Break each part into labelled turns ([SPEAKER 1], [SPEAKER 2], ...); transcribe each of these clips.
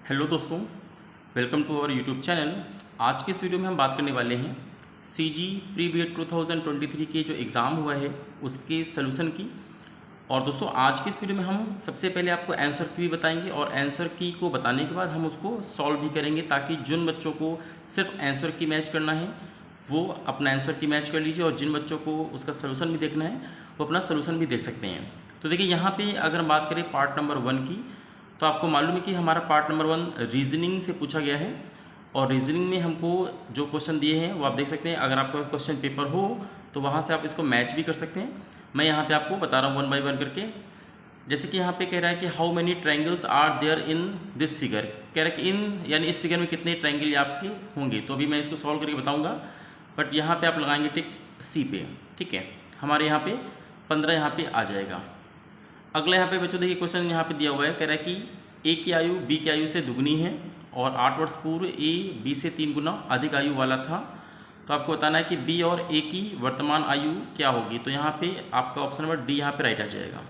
[SPEAKER 1] Hello दोस्तों, welcome to our YouTube channel. आज के इस वीडियो में हम बात करने वाले हैं सीजी प्री बीएड 2023 के जो एग्ज़ाम हुआ है उसके सलूशन की। और दोस्तों आज की इस वीडियो में हम सबसे पहले आपको आंसर की भी बताएंगे और आंसर की को बताने के बाद हम उसको सॉल्व भी करेंगे, ताकि जिन बच्चों को सिर्फ आंसर की मैच करना है वो अपना आंसर की मैच कर लीजिए, और जिन बच्चों को उसका सलूशन भी देखना है वो अपना सलूशन भी देख सकते हैं। तो देखिए यहाँ पे अगर हम बात करें पार्ट नंबर 1 की, तो आपको मालूम है कि हमारा पार्ट नंबर 1 रीजनिंग से पूछा गया है। और रीजनिंग में हमको जो क्वेश्चन दिए हैं वो आप देख सकते हैं। अगर आपका क्वेश्चन पेपर हो तो वहाँ से आप इसको मैच भी कर सकते हैं। मैं यहाँ पे आपको बता रहा हूँ 1 बाय 1 करके। जैसे कि यहाँ पे कह रहा है कि how many triangles are there in this figure. कह रहा है कि इन यानी इस फिगर में कितने ट्रायंगल आपके होंगे। तो अभी मैं इसको सॉल्व करके बताऊँगा, बट यहाँ पर आप लगाएंगे टिक सी पे। ठीक है, हमारे यहाँ पर 15 यहाँ पर आ जाएगा। अगला यहाँ पे बच्चों देखिए क्वेश्चन यहाँ पे दिया हुआ है। कह रहा है कि ए की आयु बी की आयु से दुगनी है और 8 वर्ष पूर्व ए बी से 3 गुना अधिक आयु वाला था। तो आपको बताना है कि बी और ए की वर्तमान आयु क्या होगी। तो यहाँ पे आपका ऑप्शन नंबर डी यहाँ पे राइट आ जाएगा।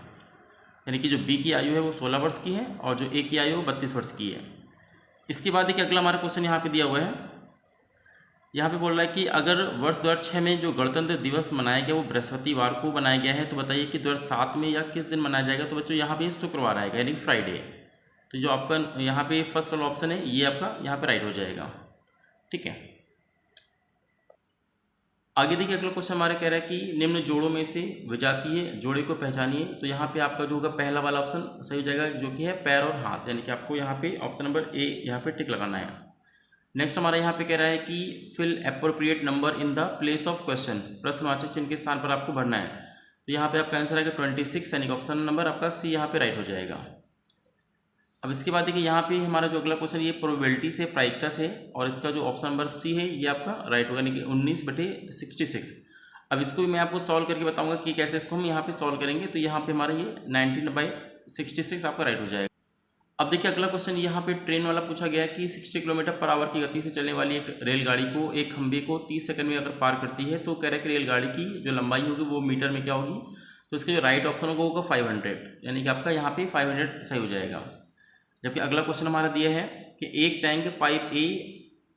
[SPEAKER 1] यानी कि जो बी की आयु है वो 16 वर्ष की है और जो ए की आयु वो 32 वर्ष की है। इसके बाद देखिए अगला हमारा क्वेश्चन यहाँ पर दिया हुआ है। यहाँ पे बोल रहा है कि अगर वर्ष 2006 में जो गणतंत्र दिवस मनाया गया वो बृहस्पतिवार को बनाया गया है, तो बताइए कि 2007 में या किस दिन मनाया जाएगा। तो बच्चों यहाँ पे शुक्रवार आएगा, यानी फ्राइडे। तो जो आपका यहाँ पे फर्स्ट वाला ऑप्शन है ये आपका यहाँ पे राइट हो जाएगा। ठीक है, आगे देखिए अगला क्वेश्चन हमारे कह रहा है कि निम्न जोड़ों में से विजातीय जोड़े को पहचानिए। तो यहाँ पे आपका जो होगा पहला वाला ऑप्शन सही हो जाएगा, जो कि है पैर और हाथ। यानी कि आपको यहाँ पे ऑप्शन नंबर ए यहाँ पे टिक लगाना है। नेक्स्ट हमारा यहाँ पे कह रहा है कि fill appropriate number in the place of question. प्रश्नवाचक चिन्ह के स्थान पर आपको भरना है। तो यहाँ पे आपका आंसर आएगा 26, यानी कि ऑप्शन नंबर आपका सी यहाँ पे राइट हो जाएगा। अब इसके बाद देखिए यहाँ पे हमारा जो अगला क्वेश्चन ये प्रोबेबिलिटी से प्रायिकता से, और इसका जो ऑप्शन नंबर सी है ये आपका राइट होगा, यानी कि 19/66। अब इसको भी मैं आपको सॉल्व करके बताऊँगा कि कैसे इसको हम यहाँ पर सॉल्व करेंगे। तो यहाँ पर हमारा ये 19/66 आपका राइट हो जाएगा। अब देखिए अगला क्वेश्चन यहाँ पे ट्रेन वाला पूछा गया है कि 60 किलोमीटर पर आवर की गति से चलने वाली एक रेलगाड़ी को एक खंभे को 30 सेकंड में अगर पार करती है, तो कह रहा है कि रेलगाड़ी की जो लंबाई होगी वो मीटर में क्या होगी। तो इसका जो राइट ऑप्शन होगा वो 500, यानी कि आपका यहाँ पे 500 सही हो जाएगा। जबकि अगला क्वेश्चन हमारा दिया है कि एक टैंक पाइप ए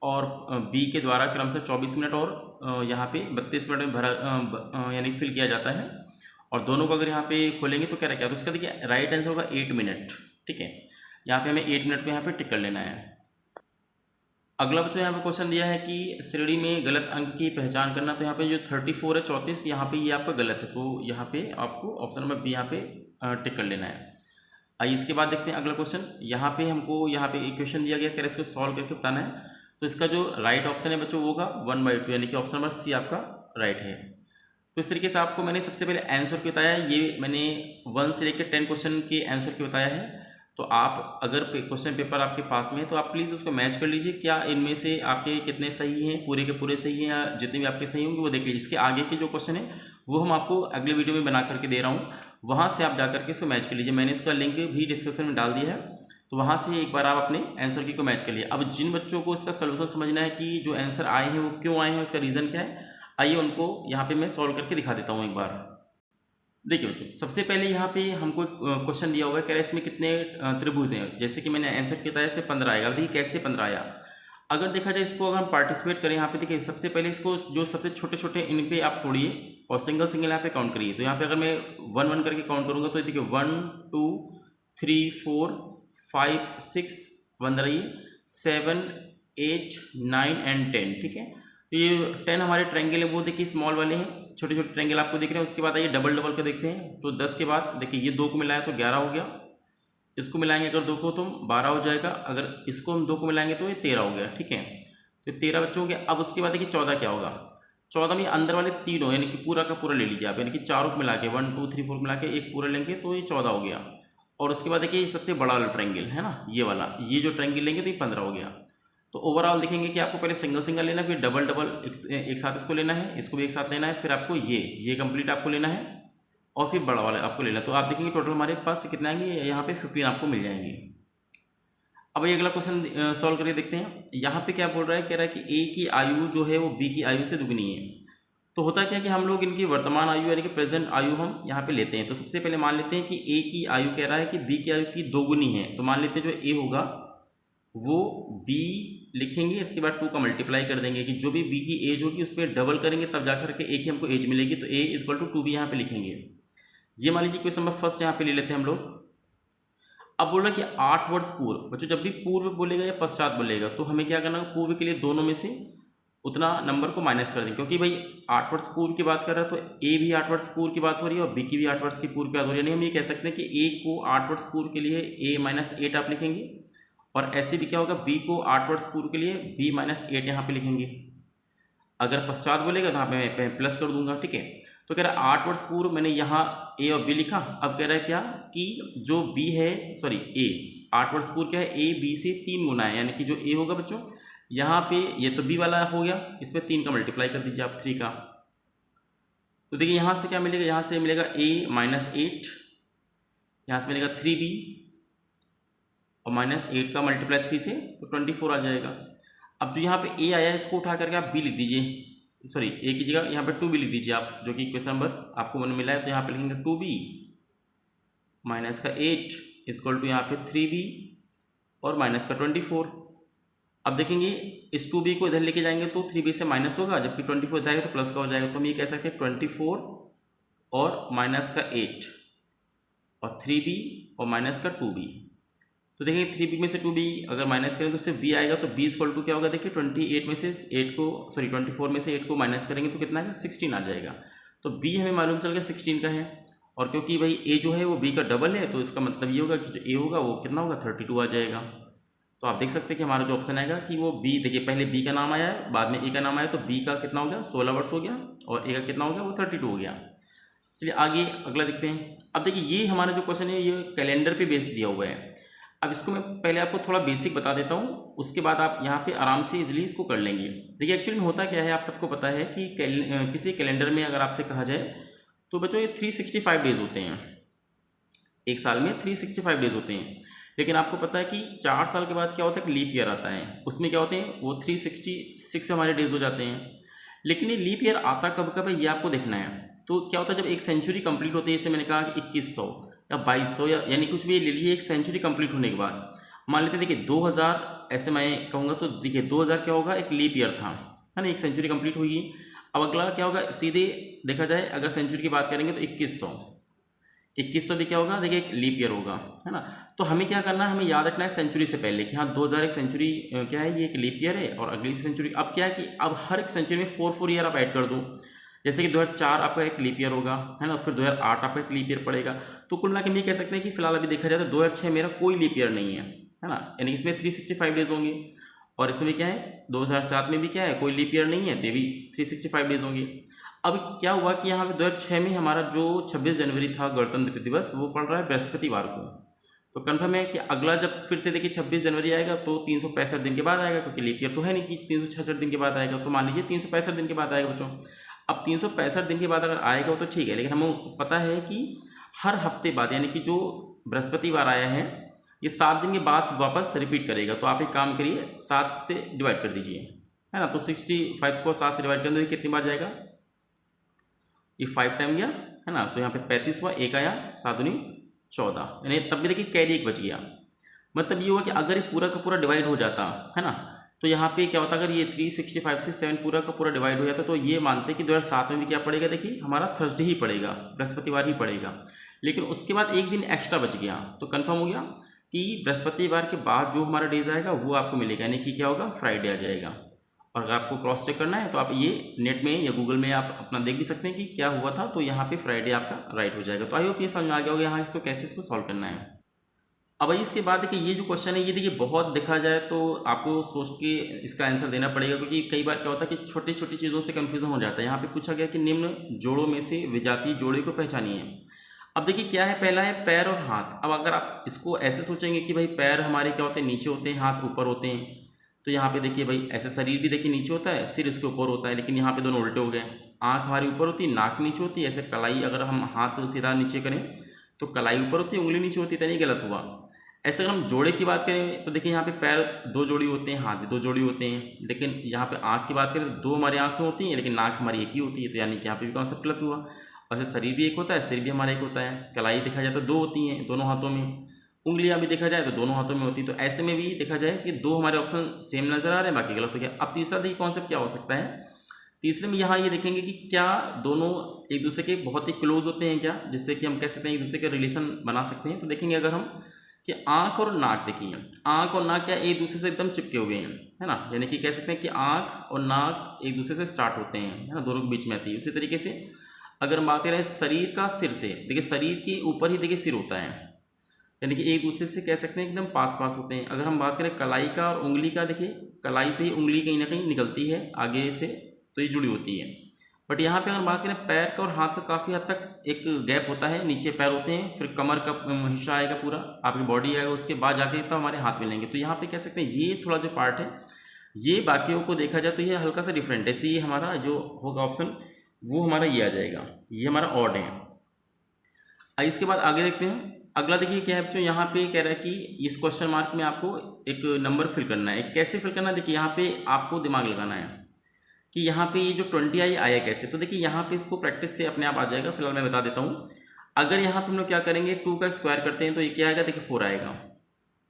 [SPEAKER 1] और बी के द्वारा क्रमशः 24 मिनट और यहाँ पे 32 मिनट में भरा यानी फिल किया जाता है, और दोनों को अगर यहाँ पे खोलेंगे तो क्या रहेगा। तो इसका देखिए राइट आंसर होगा 8 मिनट। ठीक है, यहाँ पे हमें 8 मिनट को यहाँ पे टिक कर लेना है। अगला बच्चों यहाँ पे क्वेश्चन दिया है कि श्रेणी में गलत अंक की पहचान करना। तो यहाँ पे जो 34 है 34 यहाँ पे ये आपका गलत है, तो यहाँ पे आपको ऑप्शन नंबर बी यहाँ पे टिक कर लेना है। आइए इसके बाद देखते हैं अगला क्वेश्चन। यहाँ पे हमको यहाँ पे एक क्वेश्चन दिया गया, कह रहे इसको सॉल्व करके बताना है। तो इसका जो राइट ऑप्शन है बच्चों वो होगा 1/2, यानी कि ऑप्शन नंबर सी आपका राइट है। तो इस तरीके से आपको मैंने सबसे पहले आंसर की बताया, ये मैंने 1 से लेकर 10 क्वेश्चन के आंसर की बताया है। तो आप अगर क्वेश्चन पेपर आपके पास में है तो आप प्लीज़ उसको मैच कर लीजिए, क्या इनमें से आपके कितने सही हैं, पूरे के पूरे सही हैं, या जितने भी आपके सही होंगे वो देख लीजिए। इसके आगे के जो क्वेश्चन है वो हम आपको अगले वीडियो में बना करके दे रहा हूँ, वहाँ से आप जा करके इसको मैच कर लीजिए। मैंने इसका लिंक भी डिस्क्रिप्शन में डाल दिया है, तो वहाँ से एक बार आप अपने आंसर की को मैच कर लिए। अब जिन बच्चों को इसका सोल्यूशन समझना है कि जो आंसर आए हैं वो क्यों आए हैं, उसका रीज़न क्या है, आइए उनको यहाँ पर मैं सॉल्व करके दिखा देता हूँ एक बार। देखिए बच्चों, सबसे पहले यहाँ पे हमको क्वेश्चन दिया हुआ है, कह रहा है इसमें कितने त्रिभुज हैं। जैसे कि मैंने आंसर किया था इससे 15 आएगा। देखिए कैसे 15 आया। अगर देखा जाए इसको अगर हम पार्टिसिपेट करें यहाँ पे, देखिए सबसे पहले इसको जो सबसे छोटे छोटे इन पे आप तोड़िए और सिंगल सिंगल यहाँ पे काउंट करिए। तो यहाँ पे अगर मैं 1-1 करके काउंट करूँगा तो देखिए 1 2 3 4 5 6 1 रही 7 8 9 एंड 10। ठीक है, तो ये 10 हमारे ट्रायंगल है वो देखिए स्मॉल वाले हैं, छोटे छोटे ट्रायंगल आपको दिख रहे हैं। उसके बाद आइए डबल डबल का देखते हैं। तो 10 के बाद देखिए ये 2 को मिलाया तो 11 हो गया, इसको मिलाएंगे अगर 2 को तो 12 हो जाएगा, अगर इसको हम 2 को मिलाएंगे तो ये 13 हो गया। ठीक है, तो 13 बच्चों हो गया। अब उसके बाद देखिए 14 क्या होगा। 14 में अंदर वाले तीनों यानी कि पूरा का पूरा ले लीजिए आप, यानी कि चारों को मिला के 1 2 3 4 मिला के एक पूरा लेंगे तो ये 14 हो गया। और उसके बाद देखिए सबसे बड़ा वाला ट्रायंगल है ना, ये वाला, ये जो ट्रायंगल लेंगे तो ये 15 हो गया। तो ओवरऑल देखेंगे कि आपको पहले सिंगल सिंगल लेना है, फिर डबल डबल एक साथ इसको लेना है, इसको भी एक साथ लेना है, फिर आपको ये कंप्लीट आपको लेना है, और फिर बड़ा वाला आपको लेना है। तो आप देखेंगे टोटल हमारे पास कितना आएंगे, यहाँ पे 15 आपको मिल जाएंगे। अब ये अगला क्वेश्चन सॉल्व करके देखते हैं। यहाँ पे क्या बोल रहा है, कह रहा है कि ए की आयु जो है वो बी की आयु से दुगनी है। तो होता क्या है कि हम लोग इनकी वर्तमान आयु यानी कि प्रेजेंट आयु हम यहाँ पे लेते हैं। तो सबसे पहले मान लेते हैं कि ए की आयु कह रहा है कि बी की आयु की दोगुनी है। तो मान लेते हैं जो ए होगा वो b लिखेंगे, इसके बाद 2 का मल्टीप्लाई कर देंगे कि जो भी b की एज होगी उस पर डबल करेंगे तब जाकर के a की हमको एज मिलेगी, तो a इक्वल टू 2b यहाँ पे लिखेंगे। ये मान लीजिए क्वेश्चन नंबर फर्स्ट यहाँ पे ले लेते हैं हम लोग। अब बोल रहा है कि 8 वर्ष पूर्व, बच्चों जब भी पूर्व बोलेगा या पश्चात बोलेगा तो हमें क्या करना है, पूर्व के लिए दोनों में से उतना नंबर को माइनस कर देंगे, क्योंकि भाई 8 वर्ष पूर्व की बात कर रहा है तो ए भी 8 वर्ष पूर्व की बात हो रही है और बी की भी 8 वर्ष की पूर्व की बात हो रही है। यानी हम ये कह सकते हैं कि ए को 8 वर्ष पूर्व के लिए ए माइनस 8 आप लिखेंगे, और ऐसे भी क्या होगा, बी को 8 वर्ष पूर्व के लिए बी माइनस 8 यहाँ पे लिखेंगे। अगर पश्चात बोलेगा तो यहाँ पे मैं प्लस कर दूंगा, ठीक है। तो कह रहा है 8 वर्ष पूर्व मैंने यहाँ ए और बी लिखा। अब कह रहा है क्या कि जो बी है, सॉरी ए 8 वर्ष पूर्व क्या है, ए बी से 3 गुना है, यानी कि जो ए होगा बच्चों यहाँ पे ये तो बी वाला हो गया, इसमें 3 का मल्टीप्लाई कर दीजिए आप 3 का। तो देखिए यहाँ से क्या मिलेगा, यहाँ से मिलेगा a माइनस 8, यहाँ से मिलेगा 3b और माइनस 8 का मल्टीप्लाई 3 से तो 24 आ जाएगा। अब जो यहाँ पे a आया इसको उठा करके आप b लिख दीजिए, सॉरी a की जगह यहाँ पे 2b लिख दीजिए आप, जो कि क्वेश्चन नंबर आपको मन मिला है। तो यहाँ पे लिखेंगे 2b माइनस का 8 इक्वल टू यहाँ पे 3b और माइनस का 24। अब देखेंगे इस 2b को इधर लेके जाएंगे तो 3b से माइनस होगा, जबकि 24 इधर आएगा तो प्लस का हो जाएगा। तो हम ये कह सकते हैं 24 और माइनस का 8 और 3b और माइनस का 2b। तो देखिए 3b में से 2b अगर माइनस करें तो सिर्फ b आएगा, तो b इक्वल टू क्या होगा, देखिए 28 में से 8 को, सॉरी 24 में से 8 को माइनस करेंगे तो कितना आएगा, 16 आ जाएगा। तो b हमें मालूम चल गया 16 का है, और क्योंकि भाई a जो है वो b का डबल है तो इसका मतलब ये होगा कि जो a होगा वो कितना होगा, 32 आ जाएगा। तो आप देख सकते हैं कि हमारा जो ऑप्शन आएगा कि वो बी, देखिए पहले बी का नाम आया है बाद में ए का नाम आया, तो बी का कितना हो गया 16 वर्ष हो गया और ए का कितना हो गया वो 32 हो गया। चलिए आगे अगला देखते हैं। अब देखिए ये हमारा जो क्वेश्चन है ये कैलेंडर पे बेस्ड दिया हुआ है। अब इसको मैं पहले आपको थोड़ा बेसिक बता देता हूँ, उसके बाद आप यहाँ पे आराम से इजीली इसको कर लेंगे। देखिए एक्चुअली में होता क्या है, आप सबको पता है कि किसी कैलेंडर में अगर आपसे कहा जाए तो बच्चों ये 365 डेज होते हैं, एक साल में 365 डेज होते हैं। लेकिन आपको पता है कि 4 साल के बाद क्या होता है कि लीप ईयर आता है, उसमें क्या होते हैं वो 366 हमारे डेज हो जाते हैं। लेकिन ये लीप ईयर आता कब कब है ये आपको देखना है। तो क्या होता है जब एक सेंचुरी कंप्लीट होती है, जैसे मैंने कहा कि 2100 या 2200 या यानी कुछ भी ले लीजिए, एक सेंचुरी कंप्लीट होने के बाद मान लेते हैं देखिए 2000, ऐसे मैं कहूँगा तो देखिए 2000 क्या होगा, एक लीप ईयर था, है ना, एक सेंचुरी कंप्लीट हुई। अब अगला क्या होगा, सीधे देखा जाए अगर सेंचुरी की बात करेंगे तो 2100 भी क्या होगा, देखिए एक लीप ईयर होगा, है ना। तो हमें क्या करना है, हमें याद रखना है सेंचुरी से पहले कि हाँ 2000 एक सेंचुरी क्या है, ये एक लीप ईयर है, और अगली सेंचुरी अब क्या है कि अब हर एक सेंचुरी में 4 ईयर आप ऐड कर दो। जैसे कि 2004 आपका एक लीप ईयर होगा, है ना, फिर 2008 आपका एक लीप ईयर पड़ेगा। तो कुल मिला के हम ये कह सकते हैं कि फिलहाल अभी देखा जाए तो 2006 मेरा कोई लीप ईयर नहीं है ना, यानी इसमें 365 डेज होंगे। और इसमें भी क्या है 2007 में भी क्या है कोई लीप ईयर नहीं है, तो ये भी 365 डेज होंगे। अब क्या हुआ कि यहाँ पे 2006 में हमारा जो 26 जनवरी था गणतंत्र दिवस, वो पड़ रहा है बृहस्पतिवार को। तो कन्फर्म है कि अगला जब फिर से देखिए 26 जनवरी आएगा तो 365 दिन के बाद आएगा, क्योंकि लीप ईयर तो है नहीं कि 366 दिन के बाद आएगा। तो मान लीजिए 365 दिन के बाद आएगा बच्चों। अब 365 दिन के बाद अगर आएगा तो ठीक है, लेकिन हमें पता है कि हर हफ्ते बाद, यानी कि जो बृहस्पतिवार आया है ये 7 दिन के बाद वापस रिपीट करेगा। तो आप एक काम करिए 7 से डिवाइड कर दीजिए, है ना। तो 65 को 7 से डिवाइड कर दो, कितनी बार जाएगा, ये 5 टाइम गया, है ना। तो यहाँ पे 35 हुआ, एक आया 7 दूनी 14, यानी तब भी देखिए कैरी एक बच गया। मतलब ये हुआ कि अगर ये पूरा का पूरा डिवाइड हो जाता, है ना, तो यहाँ पे क्या होता, अगर ये 365 से 7 पूरा का पूरा डिवाइड हो जाता तो ये मानते कि 2007 में भी क्या पड़ेगा, देखिए हमारा थर्सडे ही पड़ेगा, बृहस्पतिवार ही पड़ेगा। लेकिन उसके बाद एक दिन एक्स्ट्रा बच गया, तो कन्फर्म हो गया कि बृहस्पतिवार के बाद जो हमारा डेज आएगा वो आपको मिलेगा, यानी कि क्या होगा, फ्राइडे आ जाएगा। और अगर आपको क्रॉस चेक करना है तो आप ये नेट में या गूगल में आप अपना देख भी सकते हैं कि क्या हुआ था, तो यहाँ पे फ्राइडे आपका राइट हो जाएगा। तो आई होप ये समझ में आ गया होगा यहाँ इसको कैसे इसको सॉल्व करना है। अब इसके बाद देखिए ये जो क्वेश्चन है ये देखिए बहुत देखा जाए तो आपको सोच के इसका आंसर देना पड़ेगा, क्योंकि कई बार क्या होता है कि छोटी छोटी चीज़ों से कन्फ्यूजन हो जाता है। यहाँ पे पूछा गया कि निम्न जोड़ों में से विजातीय जोड़े को पहचानिए। अब देखिए क्या है, पहला है पैर और हाथ। अब अगर आप इसको ऐसे सोचेंगे कि भाई पैर हमारे क्या होते हैं, नीचे होते हैं, हाथ ऊपर होते हैं, तो यहाँ पे देखिए भाई ऐसे शरीर भी देखिए नीचे होता है, सिर इसके ऊपर होता है, लेकिन यहाँ पे दोनों उल्टे हो गए। आँख हमारी ऊपर होती है, नाक नीचे होती है, ऐसे कलाई अगर हम हाथ सीधा नीचे करें तो कलाई ऊपर होती है, उंगली नीचे होती है, तो नहीं गलत हुआ। ऐसे अगर हम जोड़े की बात करें तो देखिए यहाँ पे पैर 2 जोड़ी होते हैं, हाथ भी 2 जोड़ी होते हैं, लेकिन यहाँ पे आँख की बात करें तो 2 हमारी आँखें होती हैं, लेकिन नाक हमारी एक ही होती है, तो यानी कि यहाँ पे भी कॉन्सेप्ट गलत हुआ। वैसे शरीर भी एक होता है, सिर भी हमारा एक होता है, कलाई देखा जाए तो 2 होती हैं दोनों हाथों में, उंगलियां भी देखा जाए तो दोनों हाथों में होती है, तो ऐसे में भी देखा जाए कि दो हमारे ऑप्शन सेम नज़र आ रहे हैं, बाकी गलत हो गया। अब तीसरा देखिए कॉन्सेप्ट क्या हो सकता है। तीसरे में यहाँ ये देखेंगे कि क्या दोनों एक दूसरे के बहुत ही क्लोज होते हैं क्या, जिससे कि हम कह सकते हैं एक दूसरे के रिलेशन बना सकते हैं। तो देखेंगे अगर हम कि आँख और नाक, देखिए आँख और नाक क्या एक दूसरे से एकदम चिपके हुए हैं, है ना, यानी कि कह सकते हैं कि आँख और नाक एक दूसरे से स्टार्ट होते हैं, है ना, दोनों के बीच में आती है। उसी तरीके से अगर हम बात करें शरीर का सिर से, देखिए शरीर के ऊपर ही देखिए सिर होता है, यानी कि एक दूसरे से कह सकते हैं एकदम पास पास होते हैं। अगर हम बात करें कलाई का और उंगली का, देखिए कलाई से ही उंगली कहीं ना कहीं निकलती है आगे से, तो ये जुड़ी होती है। बट यहाँ पे अगर बात करें पैर का और हाथ का, काफ़ी हद तक एक गैप होता है, नीचे पैर होते हैं, फिर कमर का हिस्सा आएगा, पूरा आपकी बॉडी आएगा, उसके बाद जाके तो हमारे हाथ मिलेंगे। तो यहाँ पे कह सकते हैं ये थोड़ा जो पार्ट है ये बाकियों को देखा जाए तो ये हल्का सा डिफरेंट है। ऐसे ये हमारा जो होगा ऑप्शन वो हमारा ये आ जाएगा, ये हमारा ऑड है। इसके बाद आगे देखते हैं। अगला देखिए क्या है बच्चों, यहाँ पे कह रहा है कि इस क्वेश्चन मार्क में आपको एक नंबर फिल करना है। कैसे फिल करना है, देखिए यहाँ पे आपको दिमाग लगाना है कि यहाँ पे ये जो 20 आया कैसे। तो देखिए यहाँ पे इसको प्रैक्टिस से अपने आप आ जाएगा, फिलहाल मैं बता देता हूँ। अगर यहाँ पे हम लोग क्या करेंगे, 2 का स्क्वायर करते हैं तो ये क्या आएगा, देखिए 4 आएगा,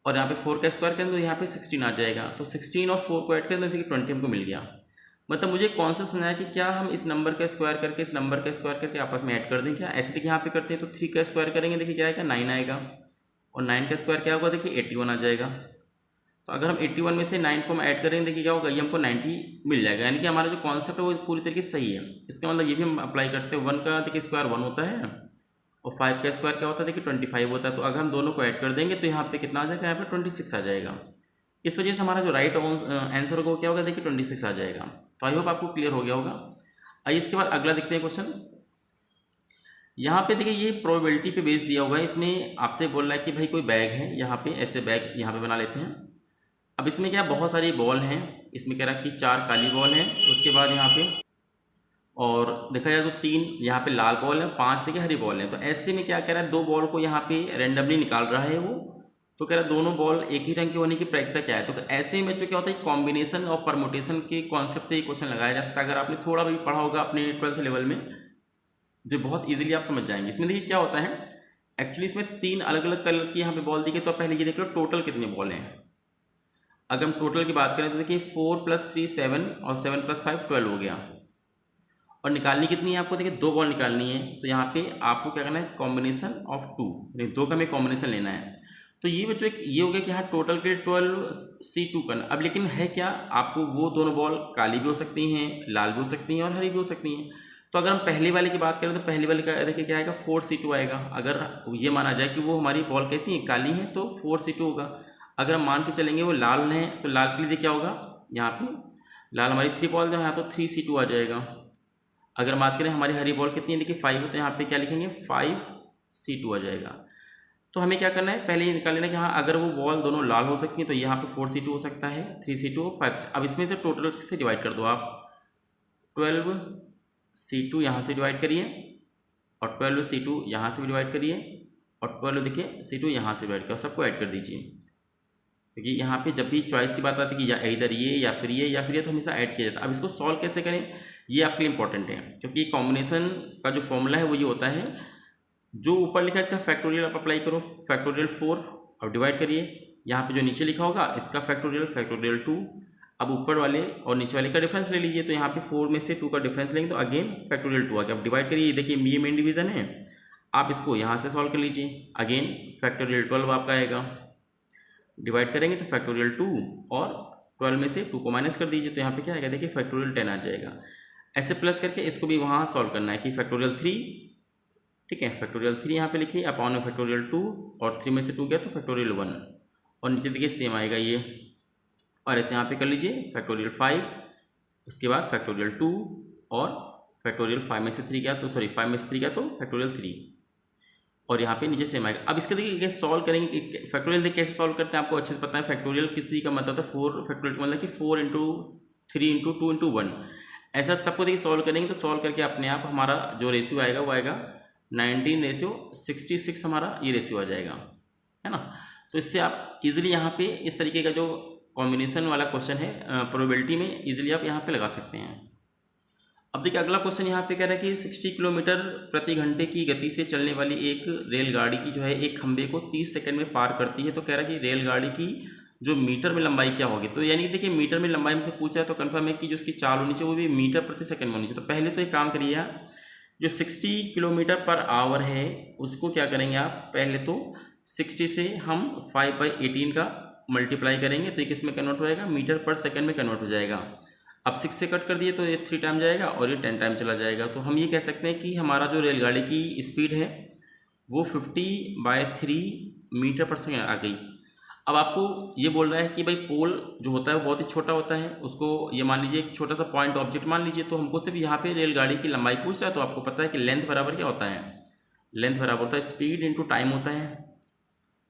[SPEAKER 1] और यहाँ पे 4 का स्क्वायर करें तो यहाँ पे 16 आ जाएगा। तो 16 और 4 को ऐड करें तो देखिए 20 हमको मिल गया। मतलब मुझे कॉन्सेप्ट समझाया कि क्या हम इस नंबर का स्क्वायर करके इस नंबर का स्क्वायर करके आपस में ऐड कर दें क्या। ऐसे देखिए यहाँ पे करते हैं तो 3 का स्क्वायर करेंगे, देखिए क्या आएगा 9 आएगा, और 9 का स्क्वायर क्या होगा, देखिए 81 आ जाएगा। तो अगर हम 81 में से 9 को हम ऐड करेंगे, देखिए क्या होगा, ये हमको 90 मिल जाएगा। यानी कि हमारा जो कॉन्सेप्ट है वो पूरी तरीके से सही है। इसका मतलब ये भी हम अप्लाई कर सकते हैं, 1 का देखिए स्क्वायर 1 होता है और 5 का स्क्वायर क्या होता है, देखिए 25 होता है। तो अगर हम दोनों को ऐड कर देंगे तो यहाँ पे कितना आ जाएगा, यहाँ पे 26 आ जाएगा। इस वजह से हमारा जो राइट आंसर होगा वो क्या होगा, देखिए 26 आ जाएगा। तो आई होप आपको क्लियर हो गया होगा। आइए इसके बाद अगला देखते हैं क्वेश्चन। यहाँ पे देखिए ये प्रोबेबिलिटी पे बेस दिया हुआ है। इसमें आपसे बोल रहा है कि भाई कोई बैग है, यहाँ पे ऐसे बैग यहाँ पे बना लेते हैं। अब इसमें क्या बहुत सारी बॉल हैं, इसमें कह रहा है कि 4 काली बॉल हैं, उसके बाद यहाँ पे और देखा जाए तो 3 यहाँ पे लाल बॉल है, 5 देखिए हरी बॉल है। तो ऐसे में क्या कह रहा है, 2 बॉल को यहाँ पे रेंडमली निकाल रहा है वो। तो कह रहा है दोनों बॉल एक ही रंग के होने की प्रायिकता क्या है। तो ऐसे में जो क्या होता है, कॉम्बिनेशन और परमुटेशन के कॉन्सेप्ट से ये क्वेश्चन लगाया जा सकता है। अगर आपने थोड़ा भी पढ़ा होगा अपने 12th लेवल में जो बहुत इजीली आप समझ जाएंगे। इसमें देखिए क्या होता है, एक्चुअली इसमें 3 अलग अलग कलर की यहाँ पे बॉल दी गई। तो पहले ये देख लो टोटल कितने बॉल हैं। अगर हम टोटल की बात करें तो देखिए 4 + 3 7 और 7 + 5 12 हो गया। और निकालनी कितनी है आपको, देखिए 2 बॉल निकालनी है। तो यहाँ पे आपको क्या करना है, कॉम्बिनेशन ऑफ 2, यानी 2 का हमें कॉम्बिनेशन लेना है। तो ये बच्चों एक ये हो गया कि हाँ टोटल के 12C2 करना। अब लेकिन है क्या, आपको वो दोनों बॉल काली भी हो सकती हैं, लाल भी हो सकती हैं और हरी भी हो सकती हैं। तो अगर हम पहले वाले की बात करें तो पहले वाले का देखिए क्या आएगा, 4C2 आएगा। अगर ये माना जाए कि वो हमारी बॉल कैसी है, काली है, तो 4C2 होगा। अगर हम मान के चलेंगे वो लाल हैं तो लाल के लिए क्या होगा, यहाँ पे लाल हमारी 3 बॉल जो है तो 3C2 आ जाएगा। अगर बात करें हमारी हरी बॉल कितनी है, देखिए 5 है, तो यहाँ पे क्या लिखेंगे 5C2 आ जाएगा। तो हमें क्या करना है, पहले ये निकाल लेना कि हाँ अगर वो बॉल दोनों लाल हो सकती हैं तो यहाँ पे 4C2 हो सकता है, 3C2 और 5C2। अब इसमें से टोटल से डिवाइड कर दो आप, 12C2 यहाँ से डिवाइड करिए और 12C2 यहाँ से भी डिवाइड करिए और 12 देखिए C2 यहाँ से डिवाइड करो, सबको ऐड कर दीजिए। क्योंकि यहाँ पे जब भी चॉइस की बात आती है कि या इधर ये या फिर ये या फिर ये, तो हमेशा ऐड किया जाता है। अब इसको सॉल्व कैसे करें ये आपके लिए इंपॉर्टेंट है, क्योंकि कॉम्बिनेशन का जो फॉर्मूला है वो ये होता है, जो ऊपर लिखा है इसका फैक्टोरियल आप अप्लाई करो, फैक्टोरियल 4 और डिवाइड करिए। यहाँ पे जो नीचे लिखा होगा इसका फैक्टोरियल 2। अब ऊपर वाले और नीचे वाले का डिफरेंस ले लीजिए। तो यहाँ पे 4 में से 2 का डिफरेंस लेंगे तो अगेन फैक्टोरियल 2 आ गया। अब डिवाइड करिए, देखिए ये मेन डिवीजन है, आप इसको यहाँ से सॉल्व कर लीजिए। अगेन फैक्टोरियल 12 आपका आएगा, डिवाइड करेंगे तो फैक्टोरियल 2 और 12 में से 2 को माइनस कर दीजिए। तो यहाँ पे क्या आएगा, देखिए फैक्टोरियल 10 आ जाएगा। ऐसे प्लस करके इसको भी वहाँ सॉल्व करना है कि फैक्टोरियल 3, ठीक है, फैक्टोरियल 3 यहाँ पे लिखिए, अपॉन में फैक्टोरियल 2 और 3 में से 2 गया तो फैक्टोरियल 1 और नीचे देखिए सेम आएगा ये। और ऐसे यहाँ पे कर लीजिए फैक्टोरियल 5, उसके बाद फैक्टोरियल 2 और फैक्टोरियल 5 में से 3 गया तो 5 में से 3 गया तो फैक्टोरियल 3 और यहाँ पे नीचे सेम आएगा। अब इसके देखिए कैसे सॉल्व करेंगे, फैक्टोरियल देखिए कैसे सॉल्व करते हैं आपको अच्छे से पता है। फैक्टोरियल किसी का मतलब था 4 फैक्टोरियल मतलब कि 4 × 3 × 2 × 1, ऐसा सबको देखिए सॉल्व करेंगे तो सॉल्व करके अपने आप हमारा जो रेशियो आएगा वो आएगा 19:66 हमारा ये रेशियो आ जाएगा, है ना। तो इससे आप इजीली यहाँ पे इस तरीके का जो कॉम्बिनेशन वाला क्वेश्चन है प्रोबेबिलिटी में इजीली आप यहाँ पे लगा सकते हैं। अब देखिए अगला क्वेश्चन यहाँ पे कह रहा है कि 60 किलोमीटर प्रति घंटे की गति से चलने वाली एक रेलगाड़ी की जो है एक खंभे को 30 सेकंड में पार करती है। तो कह रहा है कि रेलगाड़ी की जो मीटर में लंबाई क्या होगी। तो यानी देखिए मीटर में लंबाई में से पूछा है तो कन्फर्म है कि जो उसकी चाल होनी चाहिए वो भी मीटर प्रति सेकंड में होनी चाहिए। तो पहले तो एक काम करिए आप, जो 60 किलोमीटर पर आवर है उसको क्या करेंगे आप, पहले तो 60 से हम 5/18 का मल्टीप्लाई करेंगे तो ये किस में कन्वर्ट हो जाएगा, मीटर पर सेकंड में कन्वर्ट हो जाएगा। अब 6 से कट कर दिए तो ये 3 टाइम जाएगा और ये 10 टाइम चला जाएगा। तो हम ये कह सकते हैं कि हमारा जो रेलगाड़ी की स्पीड है वो 50/3 मीटर पर सेकंड आ गई। अब आपको ये बोल रहा है कि भाई पोल जो होता है वो बहुत ही छोटा होता है, उसको ये मान लीजिए एक छोटा सा पॉइंट ऑब्जेक्ट मान लीजिए। तो हमको सिर्फ यहाँ पे रेलगाड़ी की लंबाई पूछ रहा है। तो आपको पता है कि लेंथ बराबर क्या होता है, लेंथ बराबर होता है स्पीड इंटू टाइम होता है।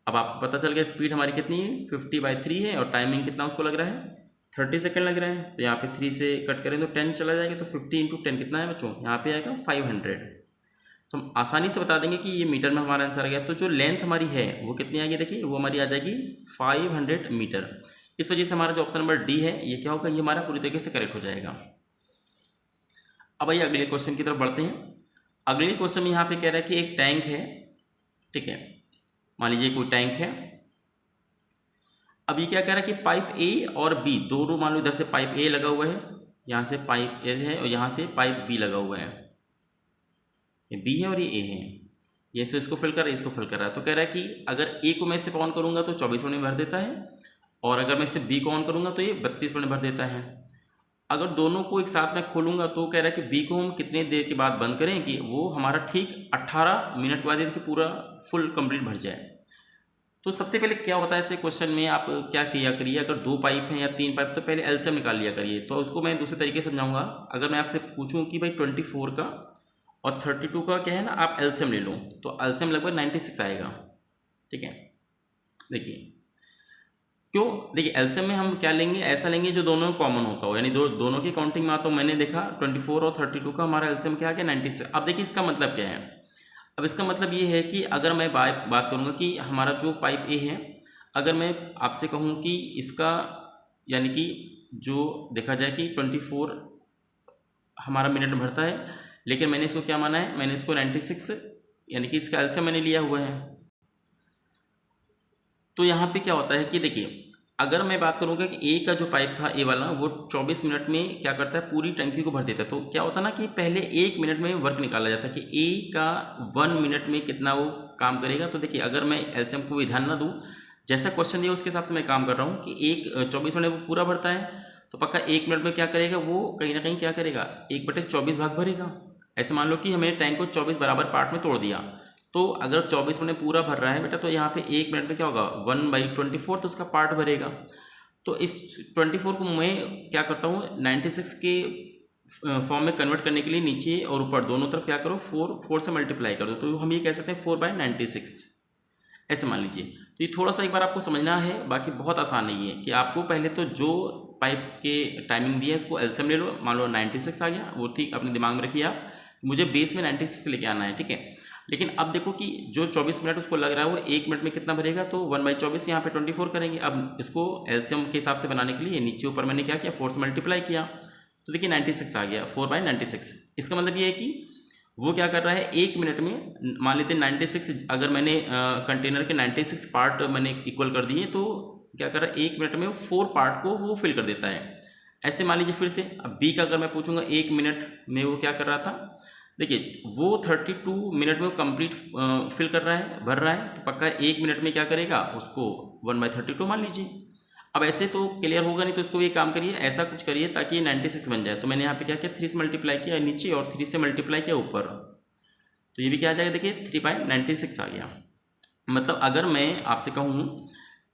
[SPEAKER 1] अब आपको पता चल गया स्पीड हमारी कितनी है, 50/3 है और टाइमिंग कितना उसको लग रहा है, 30 सेकंड लग रहे हैं। तो यहाँ पे 3 से कट करें तो 10 चला जाएगा। तो 50 × 10 कितना है बच्चों, यहाँ पे आएगा 500। तो हम आसानी से बता देंगे कि ये मीटर में हमारा आंसर आ गया। तो जो लेंथ हमारी है वो कितनी आएगी, देखिए वो हमारी आ जाएगी 500 मीटर। इस वजह से हमारा जो ऑप्शन नंबर डी है ये क्या होगा, ये हमारा पूरी तरीके से करेक्ट हो जाएगा। अब आइए अगले क्वेश्चन की तरफ बढ़ते हैं। अगले क्वेश्चन में यहाँ पे कह रहा है कि एक टैंक है, ठीक है, मान लीजिए कोई टैंक है। अब ये क्या कह रहा है कि पाइप ए और बी दोनों, मान लो इधर से पाइप ए लगा हुआ है, यहाँ से पाइप ए है और यहाँ से पाइप बी लगा हुआ है। ये बी है और ये ए है, ये से इसको फिल कर रहा है, इसको फिल कर रहा है। तो कह रहा है कि अगर ए को मैं से ऑन करूँगा तो 24 मिनट में भर देता है, और अगर मैं से बी को ऑन करूँगा तो ये 32 मिनट में भर देता है। अगर दोनों को एक साथ में खोलूँगा तो कह रहा है कि बी को हम कितनी देर के बाद बंद करें कि वो हमारा ठीक 18 मिनट के बाद ये पूरा फुल कंप्लीट भर जाए। तो सबसे पहले क्या होता है ऐसे क्वेश्चन में, आप क्या किया करिए, अगर 2 पाइप हैं या 3 पाइप तो पहले एलसीएम निकाल लिया करिए। तो उसको मैं दूसरे तरीके से समझाऊंगा। अगर मैं आपसे पूछूं कि भाई 24 का और 32 का क्या है ना, आप एलसीएम ले लो तो एलसीएम लगभग 96 आएगा, ठीक है। देखिए क्यों, देखिए एलसीएम में हम क्या लेंगे, ऐसा लेंगे जो दोनों कॉमन होता हो, यानी दोनों की काउंटिंग में आता हो। मैंने देखा 24 और 32 का हमारा एलसीएम क्या आ गया 96। अब देखिए इसका मतलब क्या है, अब इसका मतलब ये है कि अगर मैं बात करूँगा कि हमारा जो पाइप ए है, अगर मैं आपसे कहूँ कि इसका यानी कि जो देखा जाए कि 24 हमारा मिनट में भरता है, लेकिन मैंने इसको क्या माना है, मैंने इसको 96 यानी कि इसका एलसीएम मैंने लिया हुआ है। तो यहाँ पे क्या होता है कि देखिए अगर मैं बात करूँगा कि ए का जो पाइप था ए वाला वो 24 मिनट में क्या करता है, पूरी टंकी को भर देता है। तो क्या होता है ना कि पहले 1 मिनट में वर्क निकाला जाता है कि ए का 1 मिनट में कितना वो काम करेगा। तो देखिए अगर मैं एलसीएम को भी ध्यान ना दूँ, जैसा क्वेश्चन दिया उसके हिसाब से मैं काम कर रहा हूँ कि 24 मिनट वो पूरा भरता है, तो पक्का 1 मिनट में क्या करेगा, वो कहीं ना कहीं क्या करेगा 1/24 भाग भरेगा। ऐसे मान लो कि हमें टैंक को 24 बराबर पार्ट में तोड़ दिया, तो अगर 24 मिनट पूरा भर रहा है बेटा, तो यहाँ पे 1 मिनट में क्या होगा 1/24, तो उसका पार्ट भरेगा। तो इस 24 को मैं क्या करता हूँ 96 के फॉर्म में कन्वर्ट करने के लिए नीचे और ऊपर दोनों तरफ क्या करो 4 से मल्टीप्लाई कर दो। तो हम ये कह सकते हैं 4/96 ऐसे मान लीजिए। तो ये थोड़ा सा एक बार आपको समझना है, बाकी बहुत आसान नहीं है कि आपको पहले तो जो पाइप के टाइमिंग दिया है उसको एलसीएम ले लो। मान लो 96 आ गया, वो ठीक अपने दिमाग में रखिए आप, मुझे बेस में 96 लेके आना है, ठीक है। लेकिन अब देखो कि जो 24 मिनट उसको लग रहा है वो 1 मिनट में कितना भरेगा, तो 1/24 यहाँ पे 24 करेंगे। अब इसको एलसीएम के हिसाब से बनाने के लिए नीचे ऊपर मैंने क्या किया 4 से मल्टीप्लाई किया, तो देखिए 96 आ गया 4/96। इसका मतलब ये है कि वो क्या कर रहा है 1 मिनट में, मान लेते हैं 96, अगर मैंने कंटेनर के 96 पार्ट मैंने इक्वल कर दिए, तो क्या कर रहा है 1 मिनट में 4 पार्ट को वो फिल कर देता है। ऐसे मान लीजिए फिर से अब बी का अगर मैं पूछूंगा 1 मिनट में वो क्या कर रहा था, देखिए वो 32 मिनट में वो कंप्लीट फिल कर रहा है, भर रहा है। तो पक्का 1 मिनट में क्या करेगा उसको 1/32 मान लीजिए। अब ऐसे तो क्लियर होगा नहीं, तो इसको ये काम करिए, ऐसा कुछ करिए ताकि ये 96 बन जाए। तो मैंने यहाँ पे क्या किया 3 से मल्टीप्लाई किया नीचे और 3 से मल्टीप्लाई किया ऊपर, तो ये भी क्या आ जाएगा देखिए 3/96 आ गया। मतलब अगर मैं आपसे कहूँ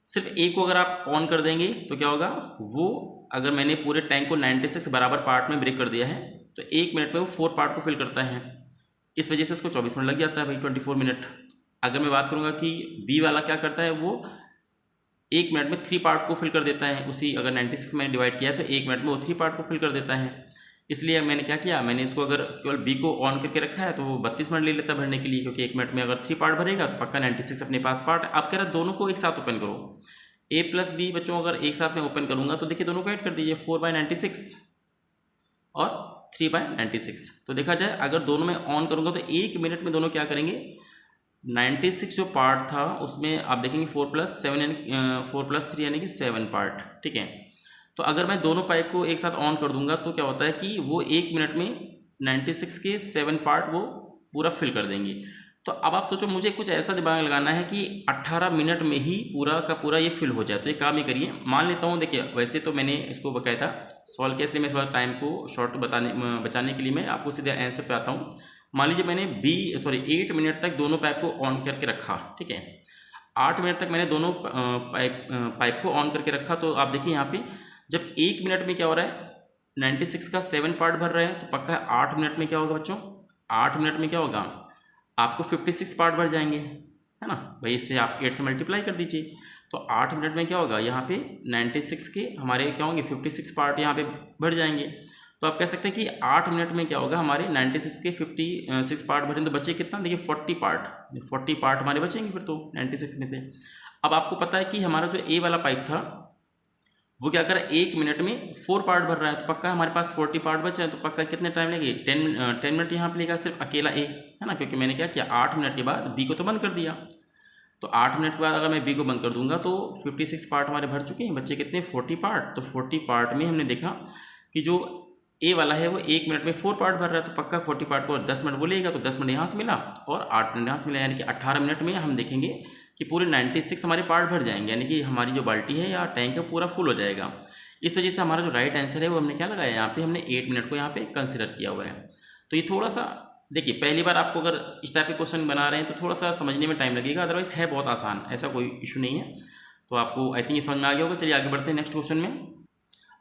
[SPEAKER 1] सिर्फ ए को अगर आप ऑन कर देंगे तो क्या होगा, वो अगर मैंने पूरे टैंक को 96 बराबर पार्ट में ब्रेक कर दिया है तो 1 मिनट में वो 4 पार्ट को फिल करता है। इस वजह से उसको 24 मिनट लग जाता है भाई, 24 मिनट। अगर मैं बात करूँगा कि बी वाला क्या करता है, वो 1 मिनट में 3 पार्ट को फिल कर देता है। उसी अगर 96 में डिवाइड किया है तो 1 मिनट में वो 3 पार्ट को फिल कर देता है। इसलिए मैंने क्या किया, मैंने इसको अगर केवल बी को ऑन करके रखा है तो वो 32 मिनट ले लेता है भरने के लिए, क्योंकि 1 मिनट में अगर 3 पार्ट भरेगा तो पक्का 96 अपने पास पार्ट। आप कह रहे दोनों को एक साथ ओपन करो, ए प्लस बी बच्चों अगर एक साथ में ओपन करूँगा तो देखिए दोनों को ऐड कर दीजिए 4/96 और 3/96। तो देखा जाए अगर दोनों में ऑन करूँगा तो 1 मिनट में दोनों क्या करेंगे, 96 जो पार्ट था उसमें आप देखेंगे 4+7 यानी 4+3 यानी कि 7 पार्ट, ठीक है। तो अगर मैं दोनों पाइप को एक साथ ऑन कर दूंगा तो क्या होता है कि वो 1 मिनट में 96 के 7 पार्ट वो पूरा फिल कर देंगे। तो अब आप सोचो मुझे कुछ ऐसा दिमाग लगाना है कि 18 मिनट में ही पूरा का पूरा ये फिल हो जाए। तो ये काम ही करिए, मान लेता हूँ, देखिए वैसे तो मैंने इसको बकायदा सॉल्व किया, इसलिए मैं थोड़ा टाइम को शॉर्ट बचाने के लिए मैं आपको सीधे आंसर पे आता हूँ। मान लीजिए मैंने 8 मिनट तक दोनों पाइप को ऑन करके रखा, ठीक है। 8 मिनट तक मैंने दोनों पाइप को ऑन करके रखा। तो आप देखिए यहाँ पे जब 1 मिनट में क्या हो रहा है, 96 का 7 पार्ट भर रहे हैं, तो पक्का है 8 मिनट में क्या होगा बच्चों, 8 मिनट में क्या होगा, आपको 56 पार्ट भर जाएंगे, है ना भाई। इससे आप 8 से मल्टीप्लाई कर दीजिए। तो 8 मिनट में क्या होगा, यहाँ पे 96 के हमारे क्या होंगे, 56 पार्ट यहाँ पे भर जाएंगे। तो आप कह सकते हैं कि 8 मिनट में क्या होगा, हमारे 96 के 56 पार्ट भरें तो बचे कितना, देखिए 40 पार्ट हमारे बचेंगे फिर तो 96 में से। अब आपको पता है कि हमारा जो ए वाला पाइप था वो क्या कर रहा है, 1 मिनट में 4 पार्ट भर रहा है, तो पक्का हमारे पास 40 पार्ट बचे हैं। तो पक्का कितने टाइम लगेगी, 10 मिनट यहाँ पे लेगा सिर्फ अकेला ए, है ना, क्योंकि मैंने क्या किया 8 मिनट के बाद बी को तो बंद कर दिया। तो 8 मिनट के बाद अगर मैं बी को बंद कर दूंगा तो 56 पार्ट हमारे भर चुके हैं, बच्चे कितने 40 पार्ट। तो 40 पार्ट में हमने देखा कि जो ए वाला है वो 1 मिनट में 4 पार्ट भर रहा है, तो पक्का 40 पार्ट को 10 मिनट बोलेगा, तो 10 मिनट यहाँ से मिला और 8 मिनट यहाँ से मिला, यानी कि 18 मिनट में हम देखेंगे कि पूरे 96 हमारे पार्ट भर जाएंगे, यानी कि हमारी जो बाल्टी है या टैंक है पूरा फुल हो जाएगा। इस वजह से हमारा जो राइट आंसर है वो हमने क्या लगाया, यहाँ पे हमने 8 मिनट को यहाँ पे कंसिडर किया हुआ है। तो ये थोड़ा सा देखिए, पहली बार आपको अगर इस टाइप के क्वेश्चन बना रहे हैं तो थोड़ा सा समझने में टाइम लगेगा, अदरवाइज है बहुत आसान, ऐसा कोई इशू नहीं है। तो आपको आई थिंक ये समझ में आ गया होगा। चलिए आगे बढ़ते हैं नेक्स्ट क्वेश्चन में।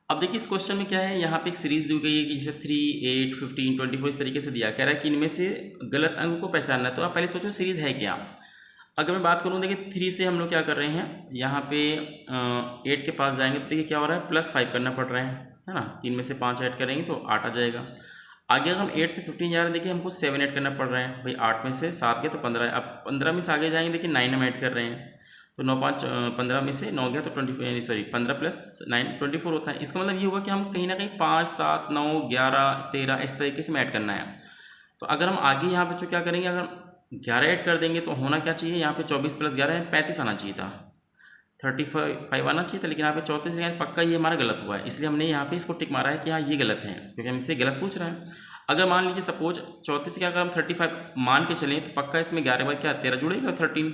[SPEAKER 1] अब देखिए इस क्वेश्चन में क्या है, यहाँ पे एक सीरीज दी गई है कि जैसे 3, 8, 15, 24 इस तरीके से दिया, कह रहा है कि इनमें से गलत अंक को पहचानना है। तो आप पहले सोचो सीरीज है क्या। अगर मैं बात करूँ, देखिए 3 से हम लोग क्या कर रहे हैं, यहाँ पे 8 के पास जाएंगे तो देखिए क्या हो रहा है, +5 करना पड़ रहा है ना। 3 में से 5 ऐड करेंगे तो 8 आ जाएगा। आगे अगर हम 8 से 15 जा रहे हैं, देखिए हमको 7 ऐड करना पड़ रहा है भाई। 8 में से 7 गए तो 15 है। अब 15 में से आगे जाएंगे, देखिए 9 हम ऐड कर रहे हैं, तो 9 5 15 में से 9 गया तो 15 + 9 24 होता है। इसका मतलब ये हुआ कि हम कहीं ना कहीं 5, 7, 9, 11, 13 इस तरीके से ऐड करना है। तो अगर हम आगे यहाँ पे जो क्या करेंगे, अगर 11 ऐड कर देंगे तो होना क्या चाहिए, यहाँ पे 24 + 11 35 आना चाहिए था, 35 आना चाहिए था, लेकिन यहाँ पे 34 यानी पक्का ये हमारा गलत हुआ है। इसलिए हमने यहाँ पे इसको टिक मारा है कि हाँ ये गलत है, क्योंकि हमसे गलत पूछ रहा है। अगर मान लीजिए सपोज 34 के अगर हम 35 मान के चलें तो पक्का इसमें 11 बार क्या 13 जुड़ेगा 13।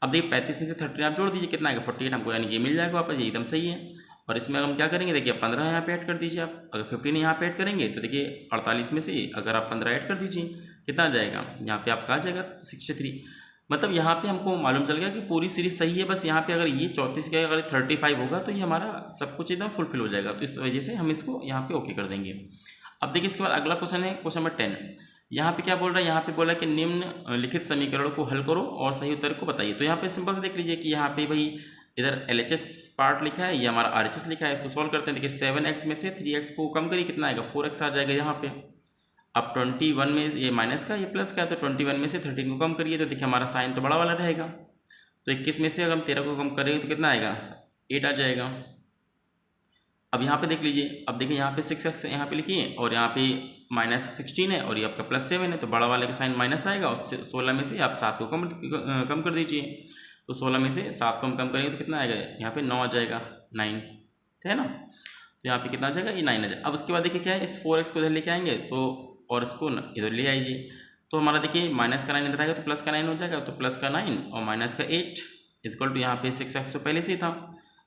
[SPEAKER 1] अब देखिए 35 में से 13 आप जोड़ दीजिए, कितना आएगा 48 हमको, यानी ये मिल जाएगा वापस, ये एकदम सही है। और इसमें हम क्या करेंगे, देखिए 15 यहाँ पे ऐड कर दीजिए आप। अगर 15 यहाँ पे ऐड करेंगे तो देखिए 48 में से अगर आप 15 ऐड कर दीजिए कितना आ जाएगा, यहाँ पे आपका आ जाएगा 63। मतलब यहाँ पे हमको मालूम चल गया कि पूरी सीरीज सही है, बस यहाँ पे अगर ये 34 का अगर 35 होगा तो ये हमारा सब कुछ एकदम फुलफिल हो जाएगा। तो इस वजह से हम इसको यहाँ पे ओके कर देंगे। अब देखिए इसके बाद अगला क्वेश्चन है क्वेश्चन नंबर 10। यहाँ पे क्या बोल रहा है, यहाँ पे बोला है कि निम्न लिखित समीकरण को हल करो और सही उत्तर को बताइए। तो यहाँ पे सिंपल से देख लीजिए कि यहाँ पे भाई इधर LHS पार्ट लिखा है, ये हमारा RHS लिखा है। इसको सॉल्व करते हैं। देखिए 7x में से 3x को कम करिए, कितना आएगा 4x आ जाएगा यहाँ पे। अब 21 में ये माइनस का ये प्लस का है, तो 21 में से 13 को कम करिए तो देखिए हमारा साइन तो बड़ा वाला रहेगा। तो 21 में से अगर हम 13 को कम करेंगे तो कितना आएगा 8 आ जाएगा। अब यहाँ पे देख लीजिए, अब देखिए यहाँ पे 6x यहाँ पे लिखिए और यहाँ पे -16 है और ये आपका +7 है, तो बड़ा वाले का साइन माइनस आएगा। और 16 में से आप 7 को कम कर दीजिए, तो 16 में से 7 को हम कम करेंगे तो कितना आएगा, यहाँ पे 9 आ जाएगा, 9 है ना। तो यहाँ पे कितना आ जाएगा, ये 9 आ जाएगा। अब उसके बाद देखिए क्या है, इस 4x को इधर लेके आएंगे तो और इसको इधर ले आइए, तो हमारा देखिए माइनस का 9 इधर आएगा तो प्लस का 9 हो जाएगा। तो प्लस का 9 और माइनस का 8 इक्वल टू यहाँ पे 6x तो पहले से ही था।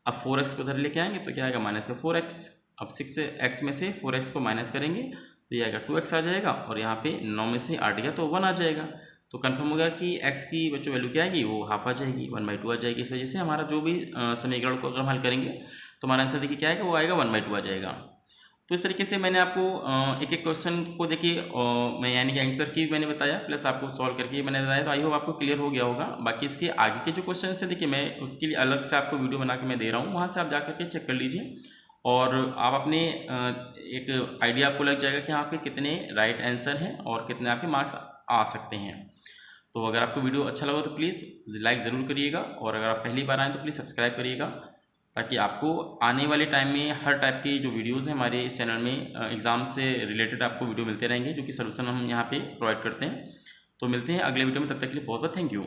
[SPEAKER 1] अब 4x को इधर लेके आएंगे तो क्या आएगा माइनस का 4x। अब 6x में से 4x को माइनस करेंगे तो ये आएगा 2x आ जाएगा। और यहाँ पे 9 में से 8 गया तो 1 आ जाएगा। तो कंफर्म होगा कि x की जो वैल्यू क्या आएगी वो हाफ आ जाएगी, 1/2 आ जाएगी। इस वजह से हमारा जो भी समीकरण को अगर हम हल करेंगे तो हमारा आंसर देखिए क्या आएगा, वो आएगा 1/2 आ जाएगा। तो इस तरीके से मैंने आपको एक एक क्वेश्चन को देखिए मैं यानी कि आंसर की मैंने बताया, प्लस आपको सॉल्व करके मैंने बताया। तो आई होप आपको क्लियर हो गया होगा। बाकी इसके आगे के जो क्वेश्चन है देखिए मैं उसके लिए अलग से आपको वीडियो बना के मैं दे रहा हूँ, वहाँ से आप जा करके चेक कर लीजिए और आप अपने एक आइडिया आपको लग जाएगा कि यहाँ पे कितने राइट आंसर हैं और कितने आपके मार्क्स आ सकते हैं। तो अगर आपको वीडियो अच्छा लगा तो प्लीज़ लाइक ज़रूर करिएगा और अगर आप पहली बार आएँ तो प्लीज़ सब्सक्राइब करिएगा। ताकि आपको आने वाले टाइम में हर टाइप की जो वीडियोज़ हैं हमारे इस चैनल में एग्ज़ाम से रिलेटेड आपको वीडियो मिलते रहेंगे, जो कि सोल्यूशन हम यहाँ पे प्रोवाइड करते हैं। तो मिलते हैं अगले वीडियो में, तब तक के लिए बहुत बहुत थैंक यू।